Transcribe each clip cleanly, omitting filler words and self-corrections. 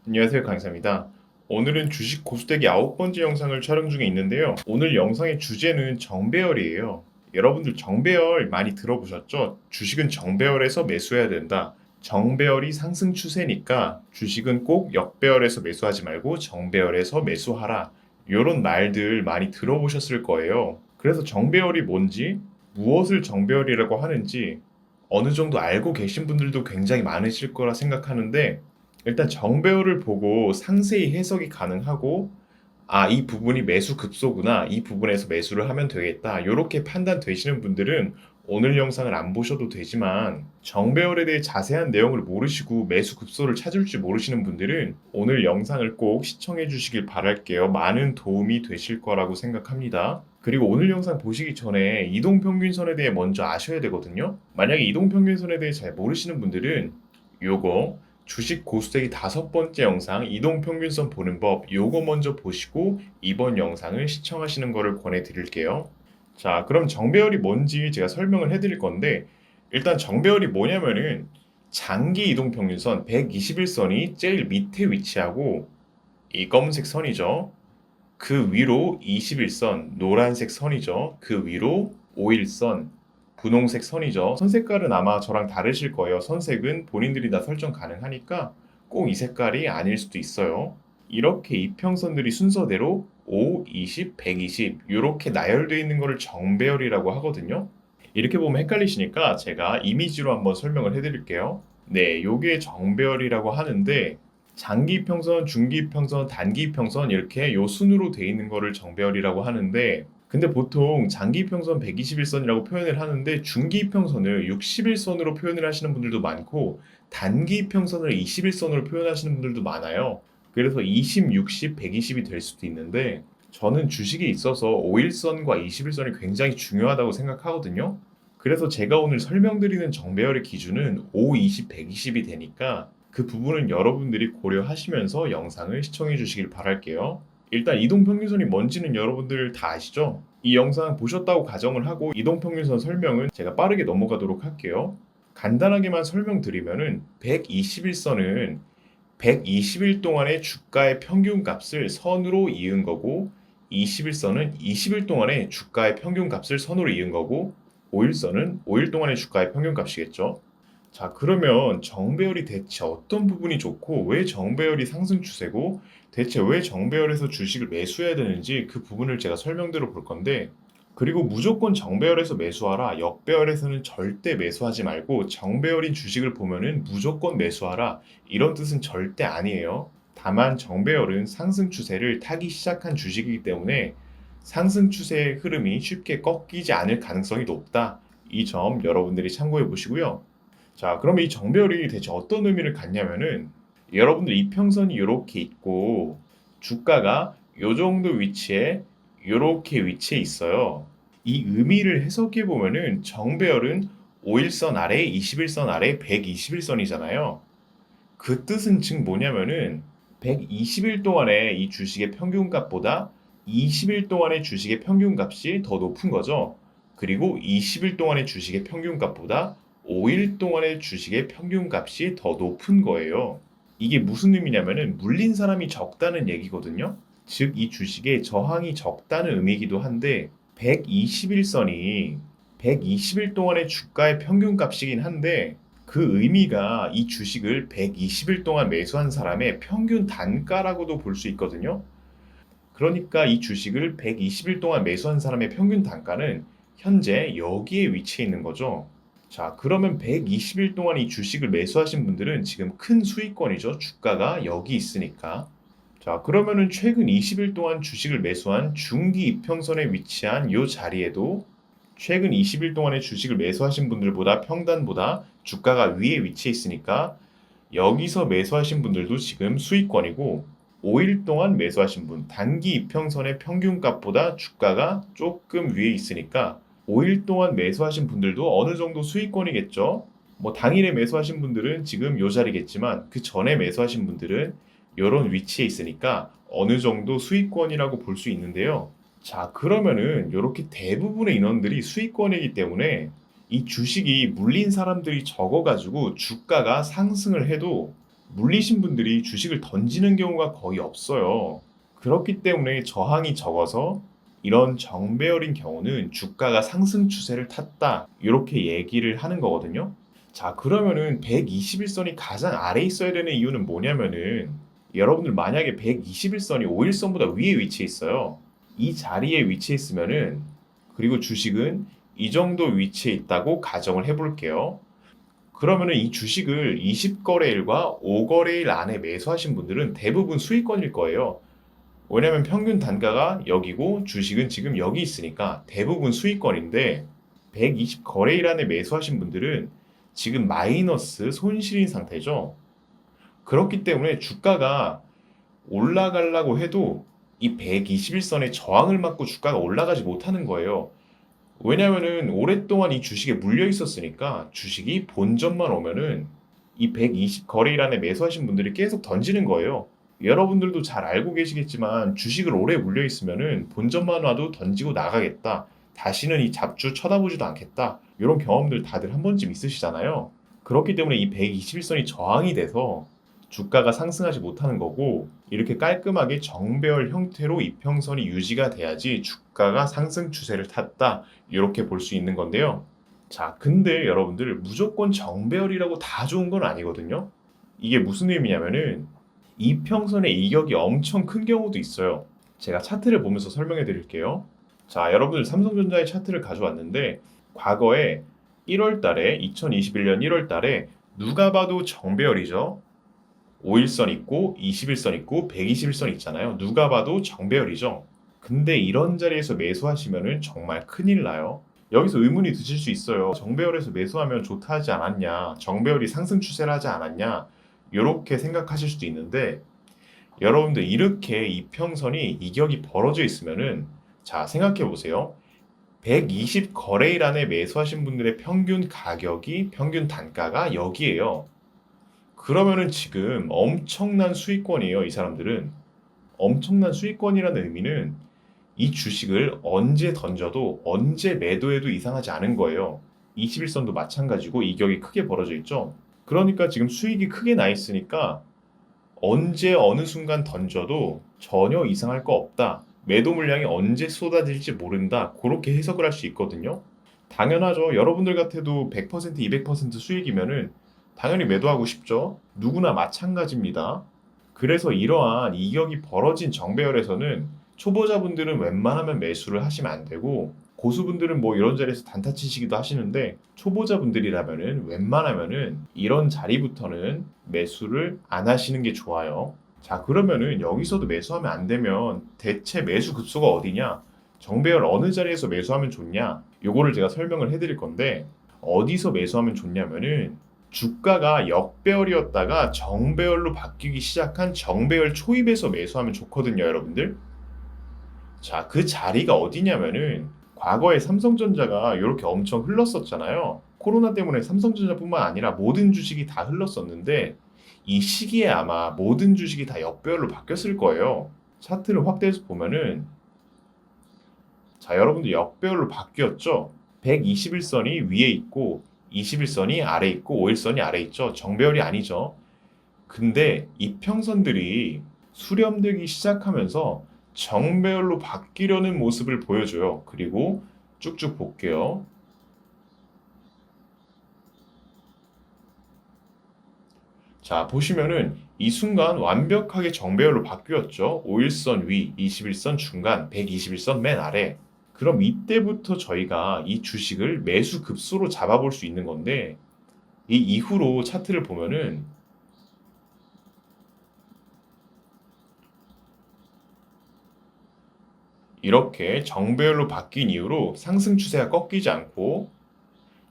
안녕하세요, 강사입니다. 오늘은 주식 고수되기 9번째 영상을 촬영 중에 있는데요. 오늘 영상의 주제는 정배열이에요. 여러분들 정배열 많이 들어보셨죠? 주식은 정배열에서 매수해야 된다. 정배열이 상승 추세니까 주식은 꼭 역배열에서 매수하지 말고 정배열에서 매수하라. 이런 말들 많이 들어보셨을 거예요. 그래서 정배열이 뭔지, 무엇을 정배열이라고 하는지 어느 정도 알고 계신 분들도 굉장히 많으실 거라 생각하는데, 일단 정배열을 보고 상세히 해석이 가능하고, 아, 이 부분이 매수 급소구나, 이 부분에서 매수를 하면 되겠다, 요렇게 판단되시는 분들은 오늘 영상을 안 보셔도 되지만, 정배열에 대해 자세한 내용을 모르시고 매수 급소를 찾을 줄 모르시는 분들은 오늘 영상을 꼭 시청해 주시길 바랄게요. 많은 도움이 되실 거라고 생각합니다. 그리고 오늘 영상 보시기 전에 이동평균선에 대해 먼저 아셔야 되거든요. 만약에 이동평균선에 대해 잘 모르시는 분들은 요거 주식 고수되기 5번째 영상 이동평균선 보는 법, 요거 먼저 보시고 이번 영상을 시청하시는 거를 권해드릴게요. 자, 그럼 정배열이 뭔지 제가 설명을 해드릴 건데, 일단 정배열이 뭐냐면은 장기 이동평균선 121선이 제일 밑에 위치하고, 이 검은색 선이죠. 그 위로 21선, 노란색 선이죠. 그 위로 5일선, 분홍색 선이죠. 선 색깔은 아마 저랑 다르실 거예요. 선색은 본인들이 다 설정 가능하니까 꼭 이 색깔이 아닐 수도 있어요. 이렇게 이평선들이 순서대로 5, 20, 120 이렇게 나열되어 있는 거를 정배열이라고 하거든요. 이렇게 보면 헷갈리시니까 제가 이미지로 한번 설명을 해드릴게요. 네, 요게 정배열이라고 하는데, 장기 이평선, 중기 이평선, 단기 이평선 이렇게 요 순으로 돼 있는 거를 정배열이라고 하는데, 근데 보통 장기 이평선 121선이라고 표현을 하는데 중기 이평선을 61선으로 표현을 하시는 분들도 많고 단기 이평선을 21선으로 표현하시는 분들도 많아요. 그래서 20, 60, 120이 될 수도 있는데, 저는 주식에 있어서 5일선과 21선이 굉장히 중요하다고 생각하거든요. 그래서 제가 오늘 설명드리는 정배열의 기준은 5, 20, 120이 되니까 그 부분은 여러분들이 고려하시면서 영상을 시청해 주시길 바랄게요. 일단 이동평균선이 뭔지는 여러분들 다 아시죠? 이 영상 보셨다고 가정을 하고 이동평균선 설명은 제가 빠르게 넘어가도록 할게요. 간단하게만 설명드리면은 121선은 120일 동안의 주가의 평균 값을 선으로 이은 거고, 21선은 20일 동안의 주가의 평균 값을 선으로 이은 거고, 5일선은 5일 동안의 주가의 평균 값이겠죠. 자, 그러면 정배열이 대체 어떤 부분이 좋고 왜 정배열이 상승 추세고 대체 왜 정배열에서 주식을 매수해야 되는지 그 부분을 제가 설명드려 볼 건데, 그리고 무조건 정배열에서 매수하라, 역배열에서는 절대 매수하지 말고 정배열인 주식을 보면은 무조건 매수하라, 이런 뜻은 절대 아니에요. 다만 정배열은 상승 추세를 타기 시작한 주식이기 때문에 상승 추세의 흐름이 쉽게 꺾이지 않을 가능성이 높다. 이 점 여러분들이 참고해 보시고요. 자, 그럼 이 정배열이 대체 어떤 의미를 갖냐면은, 여러분들 이평선이 이렇게 있고 주가가 요 정도 위치에 이렇게 위치해 있어요. 이 의미를 해석해 보면은 정배열은 5일선 아래, 21선 아래, 121선이잖아요. 그 뜻은 즉 뭐냐면은 120일 동안의 이 주식의 평균값보다 20일 동안의 주식의 평균값이 더 높은 거죠. 그리고 20일 동안의 주식의 평균값보다 5일 동안의 주식의 평균값이 더 높은 거예요. 이게 무슨 의미냐면은 물린 사람이 적다는 얘기거든요. 즉 이 주식의 저항이 적다는 의미이기도 한데, 121선이 120일 동안의 주가의 평균값이긴 한데, 그 의미가 이 주식을 120일 동안 매수한 사람의 평균 단가라고도 볼 수 있거든요. 그러니까 이 주식을 120일 동안 매수한 사람의 평균 단가는 현재 여기에 위치해 있는 거죠. 자, 그러면 120일 동안 이 주식을 매수하신 분들은 지금 큰 수익권이죠. 주가가 여기 있으니까. 자, 그러면은 최근 20일 동안 주식을 매수한 중기 이평선에 위치한 이 자리에도 최근 20일 동안의 주식을 매수하신 분들보다 평단보다 주가가 위에 위치해 있으니까 여기서 매수하신 분들도 지금 수익권이고, 5일 동안 매수하신 분, 단기 이평선의 평균값보다 주가가 조금 위에 있으니까 5일 동안 매수하신 분들도 어느 정도 수익권이겠죠. 뭐 당일에 매수하신 분들은 지금 요 자리겠지만 그 전에 매수하신 분들은 이런 위치에 있으니까 어느 정도 수익권이라고 볼 수 있는데요. 자, 그러면은 이렇게 대부분의 인원들이 수익권이기 때문에 이 주식이 물린 사람들이 적어가지고 주가가 상승을 해도 물리신 분들이 주식을 던지는 경우가 거의 없어요. 그렇기 때문에 저항이 적어서 이런 정배열인 경우는 주가가 상승 추세를 탔다. 이렇게 얘기를 하는 거거든요. 자, 그러면은 121선이 가장 아래에 있어야 되는 이유는 뭐냐면은 여러분들 만약에 121선이 5일선보다 위에 위치해 있어요. 이 자리에 위치해 있으면은 그리고 주식은 이 정도 위치해 있다고 가정을 해볼게요. 그러면은 이 주식을 20거래일과 5거래일 안에 매수하신 분들은 대부분 수익권일 거예요. 왜냐면 평균 단가가 여기고 주식은 지금 여기 있으니까 대부분 수익권인데 120거래일 안에 매수하신 분들은 지금 마이너스 손실인 상태죠. 그렇기 때문에 주가가 올라가려고 해도 이 121선의 저항을 맞고 주가가 올라가지 못하는 거예요. 왜냐면은 오랫동안 이 주식에 물려 있었으니까 주식이 본전만 오면은 이 120 거래일 안에 매수하신 분들이 계속 던지는 거예요. 여러분들도 잘 알고 계시겠지만 주식을 오래 물려 있으면은 본전만 와도 던지고 나가겠다. 다시는 이 잡주 쳐다보지도 않겠다. 이런 경험들 다들 한 번쯤 있으시잖아요. 그렇기 때문에 이 121선이 저항이 돼서 주가가 상승하지 못하는 거고 이렇게 깔끔하게 정배열 형태로 이평선이 유지가 돼야지 주가가 상승 추세를 탔다. 이렇게 볼 수 있는 건데요. 자, 근데 여러분들 무조건 정배열이라고 다 좋은 건 아니거든요. 이게 무슨 의미냐면은 이평선의 이격이 엄청 큰 경우도 있어요. 제가 차트를 보면서 설명해 드릴게요. 자, 여러분들 삼성전자의 차트를 가져왔는데 과거에 1월 달에 2021년 1월 달에 누가 봐도 정배열이죠. 5일선 있고 21선 있고 121선 있잖아요. 누가 봐도 정배열이죠. 근데 이런 자리에서 매수하시면은 정말 큰일 나요. 여기서 의문이 드실 수 있어요. 정배열에서 매수하면 좋다 하지 않았냐? 정배열이 상승 추세를 하지 않았냐? 이렇게 생각하실 수도 있는데 여러분들 이렇게 이평선이 이격이 벌어져 있으면은 자, 생각해 보세요. 120 거래일 안에 매수하신 분들의 평균 가격이 평균 단가가 여기에요. 그러면은 지금 엄청난 수익권이에요, 이 사람들은. 엄청난 수익권이라는 의미는 이 주식을 언제 던져도 언제 매도해도 이상하지 않은 거예요. 21선도 마찬가지고 이격이 크게 벌어져 있죠. 그러니까 지금 수익이 크게 나 있으니까 언제 어느 순간 던져도 전혀 이상할 거 없다. 매도 물량이 언제 쏟아질지 모른다. 그렇게 해석을 할 수 있거든요. 당연하죠. 여러분들 같아도 100%, 200% 수익이면은 당연히 매도하고 싶죠. 누구나 마찬가지입니다. 그래서 이러한 이격이 벌어진 정배열에서는 초보자분들은 웬만하면 매수를 하시면 안 되고 고수분들은 뭐 이런 자리에서 단타 치시기도 하시는데 초보자분들이라면은 웬만하면은 이런 자리부터는 매수를 안 하시는 게 좋아요. 자, 그러면은 여기서도 매수하면 안 되면 대체 매수 급소가 어디냐? 정배열 어느 자리에서 매수하면 좋냐? 요거를 제가 설명을 해드릴 건데 어디서 매수하면 좋냐면은 주가가 역배열이었다가 정배열로 바뀌기 시작한 정배열 초입에서 매수하면 좋거든요, 여러분들. 자, 그 자리가 어디냐면은 과거에 삼성전자가 이렇게 엄청 흘렀었잖아요. 코로나 때문에 삼성전자뿐만 아니라 모든 주식이 다 흘렀었는데 이 시기에 아마 모든 주식이 다 역배열로 바뀌었을 거예요. 차트를 확대해서 보면은 자, 여러분들 역배열로 바뀌었죠? 121선이 위에 있고 21선이 아래 있고 5일선이 아래 있죠. 정배열이 아니죠. 근데 이평선들이 수렴되기 시작하면서 정배열로 바뀌려는 모습을 보여줘요. 그리고 쭉쭉 볼게요. 자, 보시면은 이 순간 완벽하게 정배열로 바뀌었죠. 5일선 위, 21선 중간, 121선 맨 아래. 그럼 이때부터 저희가 이 주식을 매수 급소로 잡아볼 수 있는 건데 이 이후로 차트를 보면은 이렇게 정배열로 바뀐 이후로 상승 추세가 꺾이지 않고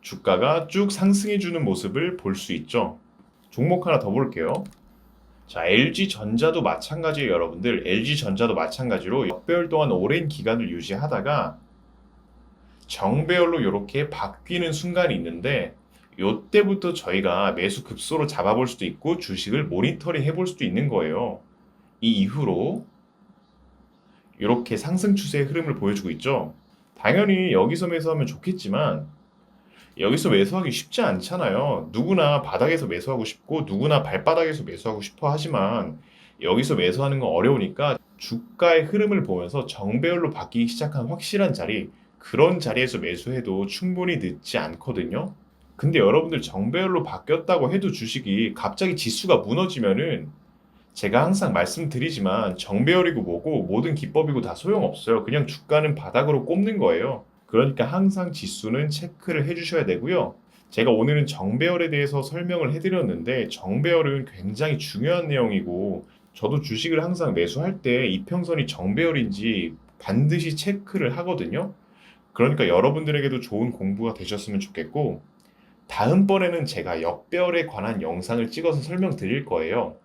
주가가 쭉 상승해주는 모습을 볼 수 있죠. 종목 하나 더 볼게요. 자, LG전자도 마찬가지예요, 여러분들. LG전자도 마찬가지로 역배열 동안 오랜 기간을 유지하다가 정배열로 이렇게 바뀌는 순간이 있는데 이때부터 저희가 매수 급소로 잡아볼 수도 있고 주식을 모니터링 해볼 수도 있는 거예요. 이 이후로 이렇게 상승 추세의 흐름을 보여주고 있죠. 당연히 여기서 매수하면 좋겠지만 여기서 매수하기 쉽지 않잖아요. 누구나 바닥에서 매수하고 싶고 누구나 발바닥에서 매수하고 싶어 하지만 여기서 매수하는 건 어려우니까 주가의 흐름을 보면서 정배열로 바뀌기 시작한 확실한 자리, 그런 자리에서 매수해도 충분히 늦지 않거든요. 근데 여러분들 정배열로 바뀌었다고 해도 주식이 갑자기 지수가 무너지면은 제가 항상 말씀드리지만 정배열이고 뭐고 모든 기법이고 다 소용없어요. 그냥 주가는 바닥으로 꼽는 거예요. 그러니까 항상 지수는 체크를 해주셔야 되고요. 제가 오늘은 정배열에 대해서 설명을 해드렸는데 정배열은 굉장히 중요한 내용이고 저도 주식을 항상 매수할 때 이평선이 정배열인지 반드시 체크를 하거든요. 그러니까 여러분들에게도 좋은 공부가 되셨으면 좋겠고 다음번에는 제가 역배열에 관한 영상을 찍어서 설명드릴 거예요.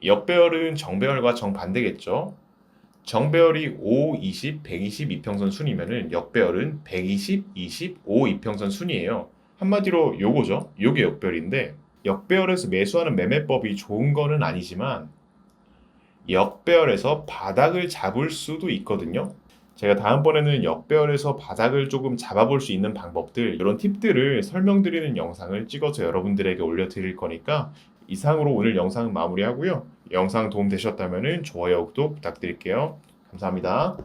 역배열은 정배열과 정반대겠죠. 정배열이 5, 20, 120 이평선 순이면은 역배열은 120, 20, 5 이평선 순이에요. 한마디로 요거죠. 요게 역배열인데 역배열에서 매수하는 매매법이 좋은 거는 아니지만 역배열에서 바닥을 잡을 수도 있거든요. 제가 다음번에는 역배열에서 바닥을 조금 잡아볼 수 있는 방법들, 이런 팁들을 설명드리는 영상을 찍어서 여러분들에게 올려드릴 거니까 이상으로 오늘 영상은 마무리하고요. 영상 도움 되셨다면 좋아요, 구독 부탁드릴게요. 감사합니다.